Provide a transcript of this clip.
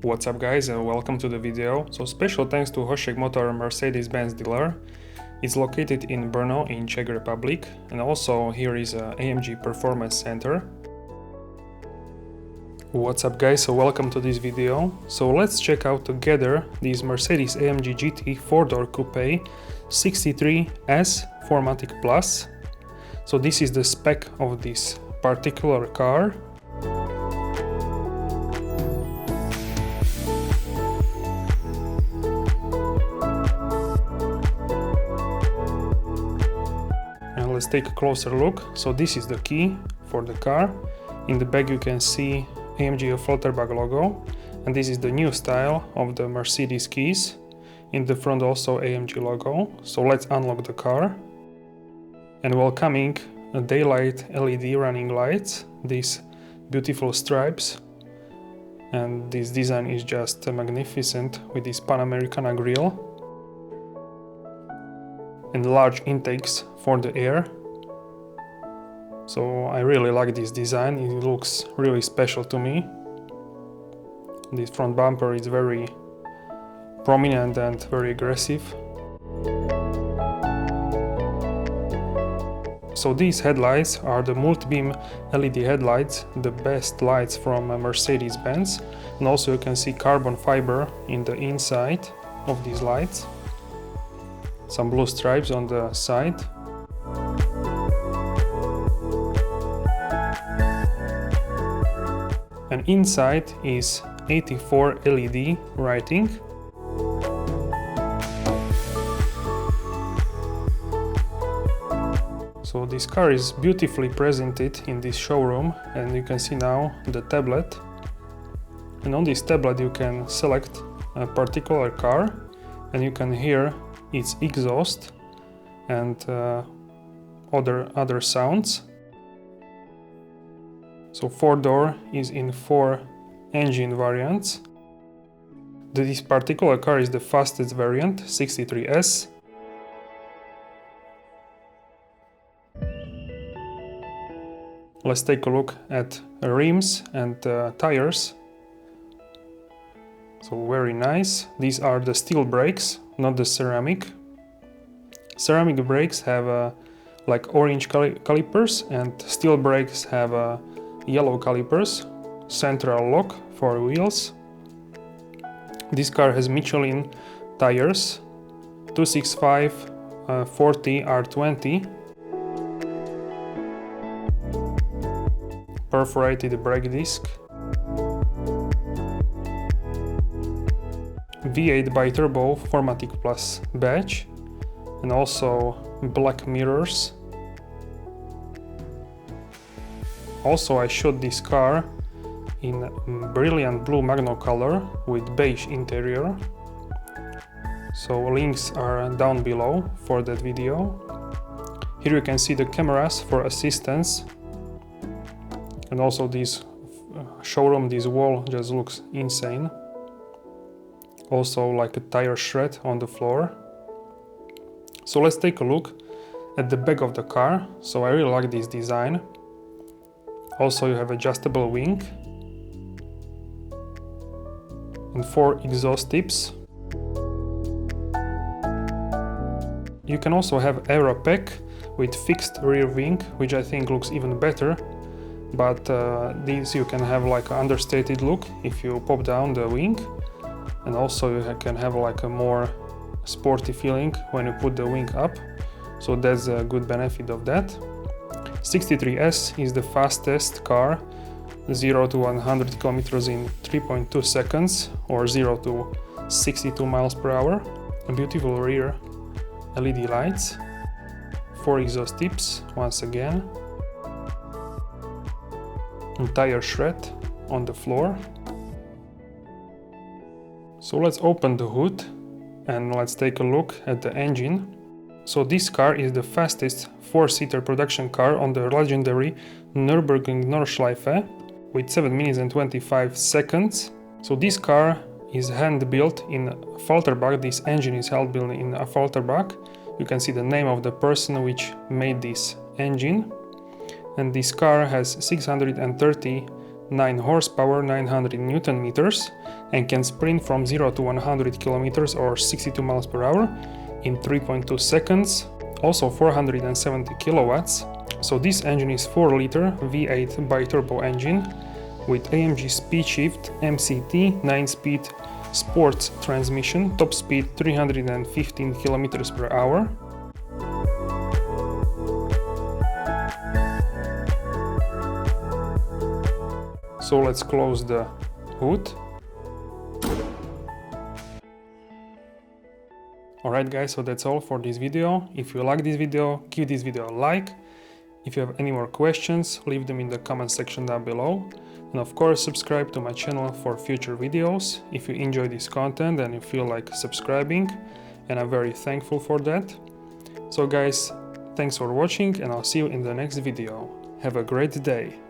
What's up guys and welcome to the video. So special thanks to Hošek Motor Mercedes-Benz dealer. It's located in Brno in Czech Republic, and also here is a AMG Performance Center. What's up guys, so welcome to this video. So let's check out together this Mercedes AMG GT 4-door coupe 63S 4MATIC Plus. So this is the spec of this particular car. And let's take a closer look. So this is the key for the car. In the back you can see AMG Floaterbag logo, and this is the new style of the Mercedes keys. In the front also AMG logo. So let's unlock the car. And welcoming daylight LED running lights, these beautiful stripes, and this design is just magnificent with this Panamericana grille and large intakes for the air. So I really like this design, it looks really special to me. This front bumper is very prominent and very aggressive. So these headlights are the multi-beam LED headlights, the best lights from Mercedes-Benz. And also you can see carbon fiber in the inside of these lights. Some blue stripes on the side. And inside is 84 LED writing. So this car is beautifully presented in this showroom, and you can see now the tablet. And on this tablet you can select a particular car and you can hear its exhaust and other sounds. So 4-door is in 4 engine variants. This particular car is the fastest variant, 63S. Let's take a look at rims and tires. So very nice. These are the steel brakes, not the ceramic. Ceramic brakes have like orange calipers, and steel brakes have yellow calipers. Central lock for wheels. This car has Michelin tires, 265 40 R20. Perforated brake disc. V8 biturbo 4MATIC Plus badge, and also black mirrors. Also I shot this car in brilliant blue Magno color with beige interior. So links are down below for that video. Here you can see the cameras for assistance. And also this showroom, this wall just looks insane. Also like a tire shred on the floor. So let's take a look at the back of the car. So I really like this design. Also you have adjustable wing and 4 exhaust tips. You can also have aero pack with fixed rear wing, which I think looks even better. But these you can have like an understated look if you pop down the wing, and also you can have like a more sporty feeling when you put the wing up. So that's a good benefit of that. 63S is the fastest car, 0 to 100 kilometers in 3.2 seconds or 0 to 62 miles per hour. A beautiful rear LED lights, 4 exhaust tips once again. Tire shred on the floor. So let's open the hood and let's take a look at the engine. So this car is the fastest 4-seater production car on the legendary Nurburgring Nordschleife with 7 minutes and 25 seconds. So this car is hand built in Floaterbag. This engine is hand built in a Floaterbag. You can see the name of the person which made this engine. And this car has 630 9 horsepower, 900 Newton meters, and can sprint from 0 to 100 kilometers or 62 miles per hour in 3.2 seconds. Also 470 kilowatts. So this engine is 4-liter V8 biturbo engine with AMG SPEEDSHIFT MCT 9-speed sports transmission, top speed 315 kilometers per hour. So let's close the hood. Alright guys, so that's all for this video. If you like this video, give this video a like. If you have any more questions, leave them in the comment section down below. And of course, subscribe to my channel for future videos if you enjoy this content and you feel like subscribing, and I'm very thankful for that. So guys, thanks for watching and I'll see you in the next video. Have a great day.